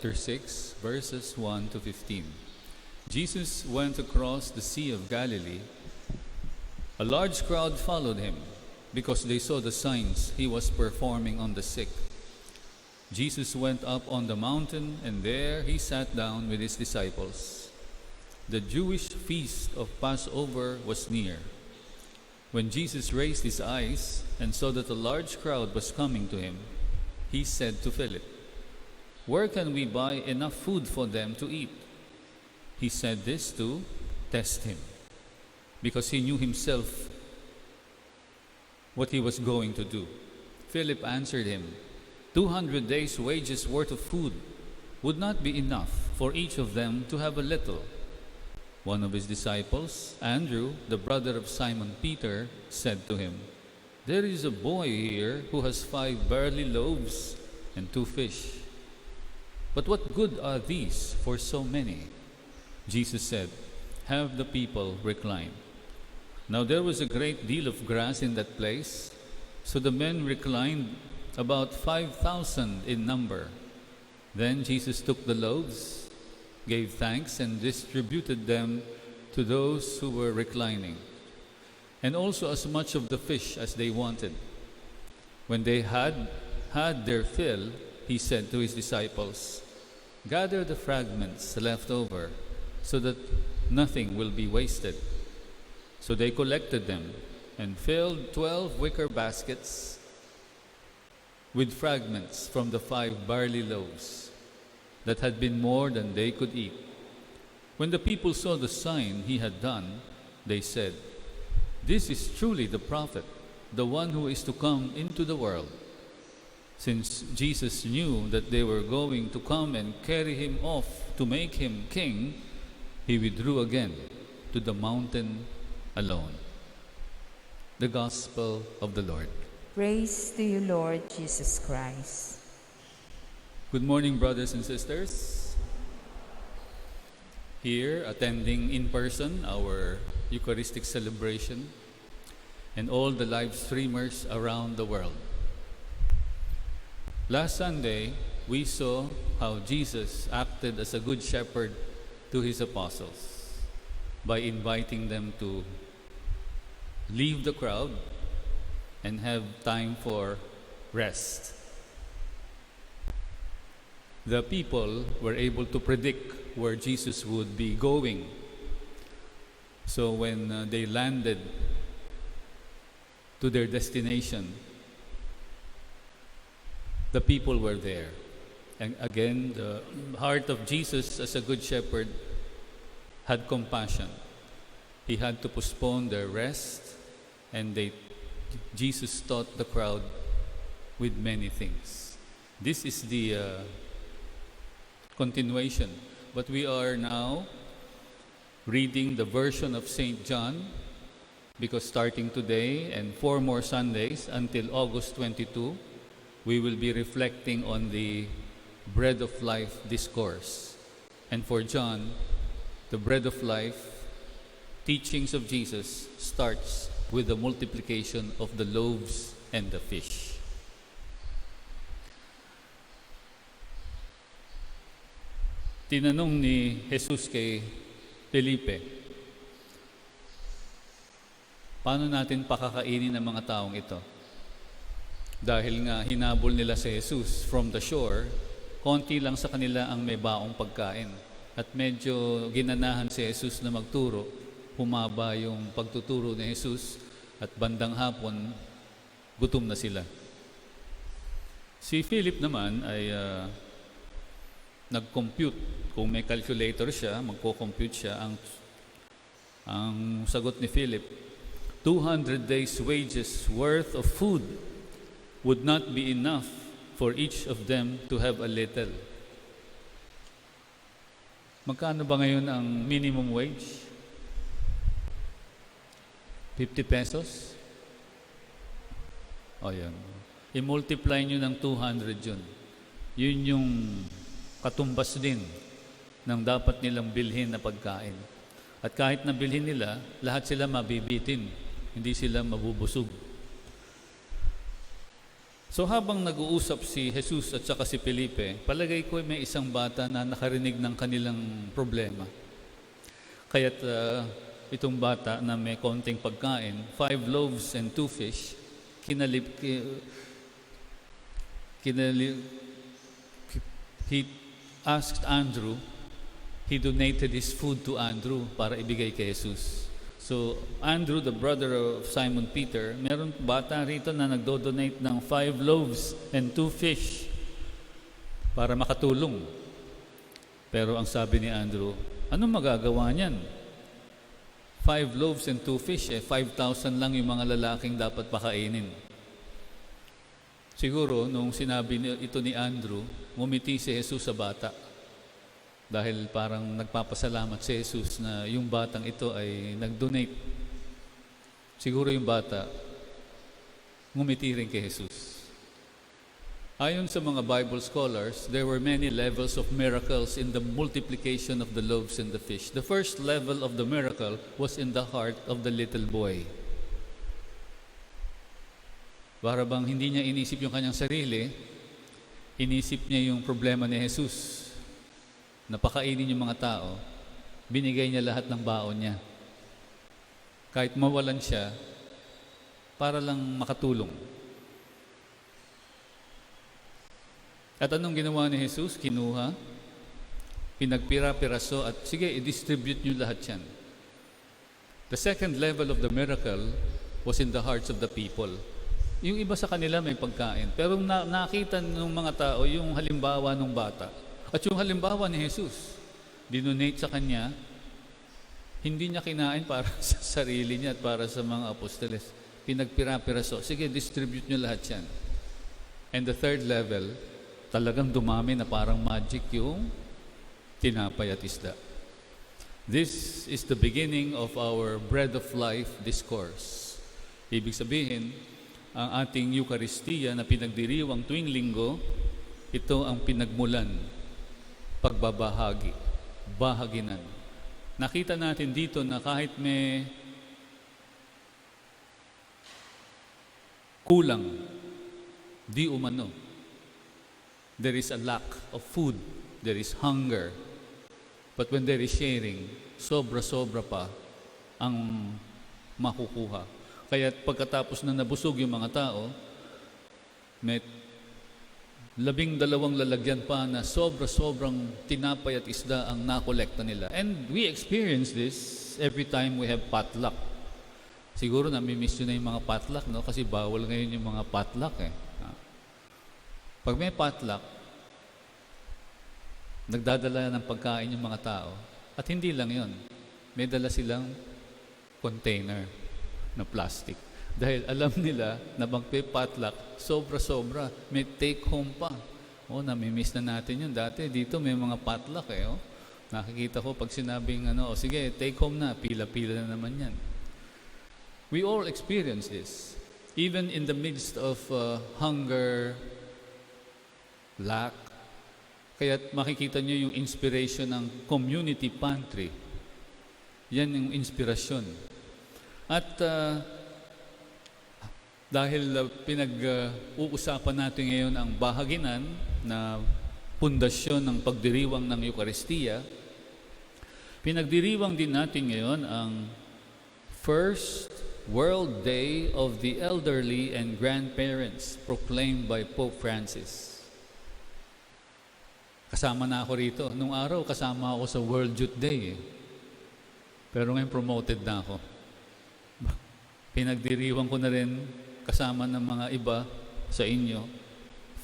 chapter 6, verses 1 to 15. Jesus went across the Sea of Galilee. A large crowd followed him because they saw the signs he was performing on the sick. Jesus went up on the mountain, and there he sat down with his disciples. The Jewish feast of Passover was near. When Jesus raised his eyes and saw that a large crowd was coming to him, he said to Philip, "Where can we buy enough food for them to eat?" He said this to test him, because he knew himself what he was going to do. Philip answered him, 200 days' wages worth of food would not be enough for each of them to have a little. One of his disciples, Andrew, the brother of Simon Peter, said to him, "There is a boy here who has 5 barley loaves and 2 fish. But what good are these for so many?" Jesus said, "Have the people recline." Now there was a great deal of grass in that place, so the men reclined, about 5,000 in number. Then Jesus took the loaves, gave thanks, and distributed them to those who were reclining, and also as much of the fish as they wanted. When they had their fill, he said to his disciples, "Gather the fragments left over, so that nothing will be wasted." So they collected them and filled 12 wicker baskets with fragments from the 5 barley loaves that had been more than they could eat. When the people saw the sign he had done, they said, "This is truly the prophet, the one who is to come into the world." Since Jesus knew that they were going to come and carry him off to make him king, he withdrew again to the mountain alone. The Gospel of the Lord. Praise to you, Lord Jesus Christ. Good morning, brothers and sisters. Here, attending in person our Eucharistic celebration, and all the live streamers around the world. Last Sunday, we saw how Jesus acted as a good shepherd to his apostles by inviting them to leave the crowd and have time for rest. The people were able to predict where Jesus would be going. So when they landed to their destination, the people were there. And again, the heart of Jesus as a good shepherd had compassion. He had to postpone their rest, and Jesus taught the crowd with many things. This is the continuation, but we are now reading the version of St. John, because starting today and 4 more Sundays until August 22, we will be reflecting on the Bread of Life discourse. And for John, the Bread of Life teachings of Jesus starts with the multiplication of the loaves and the fish. Tinanong ni Jesus kay Felipe, paano natin pakakainin ang mga taong ito? Dahil nga hinabol nila si Jesus from the shore, konti lang sa kanila ang may baong pagkain. At medyo ginanahan si Jesus na magturo, humaba yung pagtuturo ni Jesus, at bandang hapon, gutom na sila. Si Philip naman ay nag-compute. Kung may calculator siya, magko-compute siya. Ang sagot ni Philip, 200 days' wages worth of food would not be enough for each of them to have a little. Magkano ba ngayon ang minimum wage? 50 pesos? O yan. I-multiply nyo ng 200 yun. Yun yung katumbas din ng dapat nilang bilhin na pagkain. At kahit na bilhin nila, lahat sila mabibitin. Hindi sila mabubusog. So habang nag-uusap si Jesus at saka si Felipe, palagay ko may isang bata na nakarinig ng kanilang problema. Kaya't itong bata na may konting pagkain, 5 loaves and 2 fish, he asked Andrew, he donated his food to Andrew para ibigay kay Jesus. So, Andrew, the brother of Simon Peter, meron bata rito na nagdo-donate ng 5 loaves and 2 fish para makatulong. Pero ang sabi ni Andrew, anong magagawa niyan? 5 loaves and 2 fish, 5,000 lang yung mga lalaking dapat pakainin. Siguro, nung sinabi ito ni Andrew, ngumiti si Jesus sa bata. Dahil parang nagpapasalamat si Jesus na yung batang ito ay nag-donate. Siguro yung bata, ngumiti rin kay Jesus. Ayon sa mga Bible scholars, there were many levels of miracles in the multiplication of the loaves and the fish. The first level of the miracle was in the heart of the little boy. Para bang hindi niya inisip yung kanyang sarili, inisip niya yung problema ni Jesus. Napakainin yung mga tao, binigay niya lahat ng baon niya. Kahit mawalan siya, para lang makatulong. At anong ginawa ni Jesus? Kinuha, pinagpira-piraso at sige, i-distribute niyo lahat yan. The second level of the miracle was in the hearts of the people. Yung iba sa kanila may pagkain, pero nakita ng mga tao yung halimbawa ng bata. At yung halimbawa ni Jesus, dinonate sa kanya, hindi niya kinain para sa sarili niya at para sa mga apostoles. Pinagpira-piraso. Sige, distribute niyo lahat yan. And the third level, talagang dumami na parang magic yung tinapay at isda. This is the beginning of our Bread of Life discourse. Ibig sabihin, ang ating Eucharistia na pinagdiriwang tuwing linggo, ito ang pinagmulan, pagbabahagi, bahaginan. Nakita natin dito na kahit may kulang, di umano, there is a lack of food, there is hunger. But when there is sharing, sobra-sobra pa ang makukuha. Kaya pagkatapos na nabusog yung mga tao, may 12 lalagyan pa na sobra-sobrang tinapay at isda ang nakolekta nila. And we experience this every time we have potluck. Siguro nami-miss nyo na yung mga potluck, no? Kasi bawal ngayon yung mga potluck eh. Pag may potluck, nagdadala ng pagkain yung mga tao. At hindi lang yon, may dala silang container na plastic. Dahil alam nila na magpe-potluck, sobra-sobra, may take-home pa. Nami-miss na natin yun. Dati dito may mga potluck eh. Nakikita ko pag sinabing sige, take-home na, pila-pila na naman yan. We all experience this. Even in the midst of hunger, lack. Kaya makikita nyo yung inspiration ng community pantry. Yan yung inspirasyon. At dahil pinag-uusapan natin ngayon ang bahaginan na pundasyon ng pagdiriwang ng Eucharistia, pinagdiriwang din natin ngayon ang First World Day of the Elderly and Grandparents proclaimed by Pope Francis. Kasama na ako rito. Nung araw, kasama ako sa World Youth Day. Pero ngayon, promoted na ako. Pinagdiriwang ko na rin kasama ng mga iba sa inyo.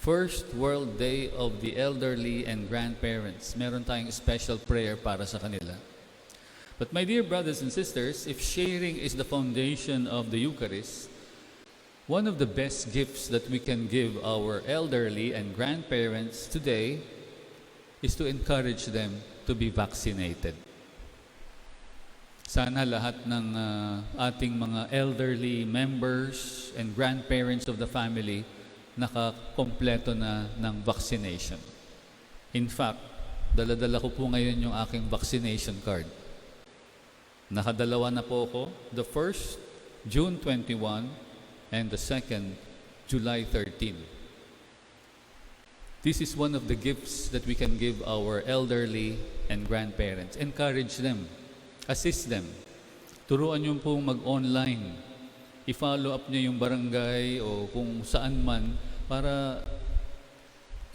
First World Day of the Elderly and Grandparents. Meron tayong special prayer para sa kanila. But my dear brothers and sisters, if sharing is the foundation of the Eucharist, one of the best gifts that we can give our elderly and grandparents today is to encourage them to be vaccinated. Sana lahat ng ating mga elderly members and grandparents of the family nakakompleto na ng vaccination. In fact, dala-dala ko po ngayon yung aking vaccination card. Nakadalawa na po ako. The first, June 21, and the second, July 13. This is one of the gifts that we can give our elderly and grandparents. Encourage them. Assist them. Turuan nyo pong mag-online. I-follow up nyo yung barangay o kung saan man para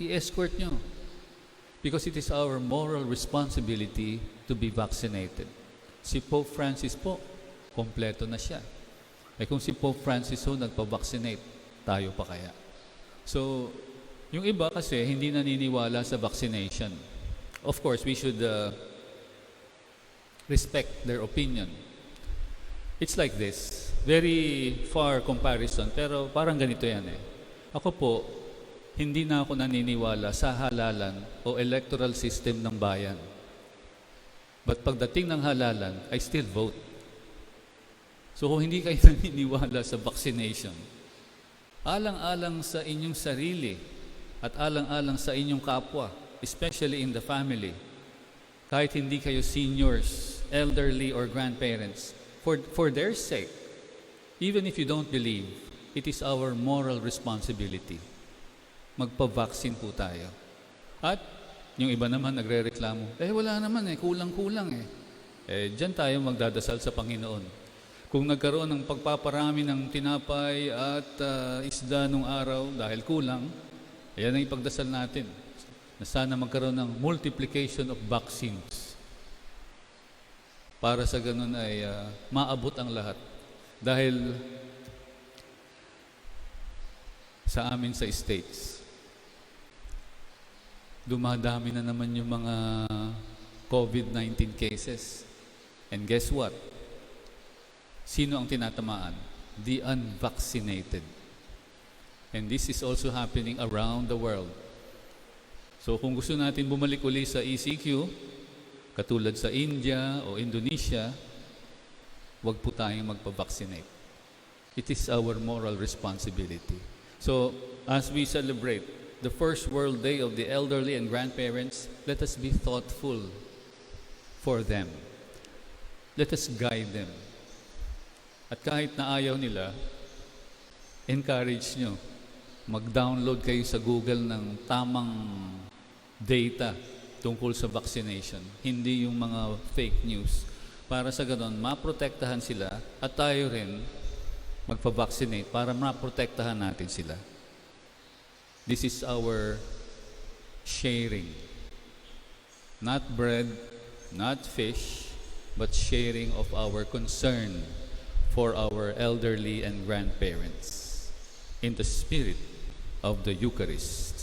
i-escort nyo. Because it is our moral responsibility to be vaccinated. Si Pope Francis po, kompleto na siya. Kung si Pope Francis ho nagpa-vaccinate, tayo pa kaya? So, yung iba kasi hindi naniniwala sa vaccination. Of course, we should respect their opinion. It's like this. Very far comparison, pero parang ganito yan eh. Ako po, hindi na ako naniniwala sa halalan o electoral system ng bayan. But pagdating ng halalan, I still vote. So kung hindi kayo naniniwala sa vaccination, alang-alang sa inyong sarili at alang-alang sa inyong kapwa, especially in the family, kahit hindi kayo seniors, elderly, or grandparents, for their sake, even if you don't believe, it is our moral responsibility. Magpa-vaccine po tayo. At yung iba naman nagre-reklamo, wala naman kulang-kulang diyan tayo magdadasal sa Panginoon. Kung nagkaroon ng pagpaparami ng tinapay at isda nung araw dahil kulang, ayan ang ipagdasal natin, na sana magkaroon ng multiplication of vaccines para sa ganun ay maabot ang lahat. Dahil sa amin sa States, dumadami na naman yung mga COVID-19 cases. And guess what? Sino ang tinatamaan? The unvaccinated. And this is also happening around the world. So kung gusto natin bumalik uli sa ECQ, katulad sa India o Indonesia, wag po tayong magpa-vaccinate. It is our moral responsibility. So as we celebrate the first World Day of the Elderly and Grandparents, let us be thoughtful for them. Let us guide them. At kahit na ayaw nila, encourage nyo. Mag-download kayo sa Google ng tamang data tungkol sa vaccination. Hindi yung mga fake news. Para sa ganon, maprotektahan sila at tayo rin magpa-vaccinate para maprotektahan natin sila. This is our sharing. Not bread, not fish, but sharing of our concern for our elderly and grandparents in the spirit of the Eucharist.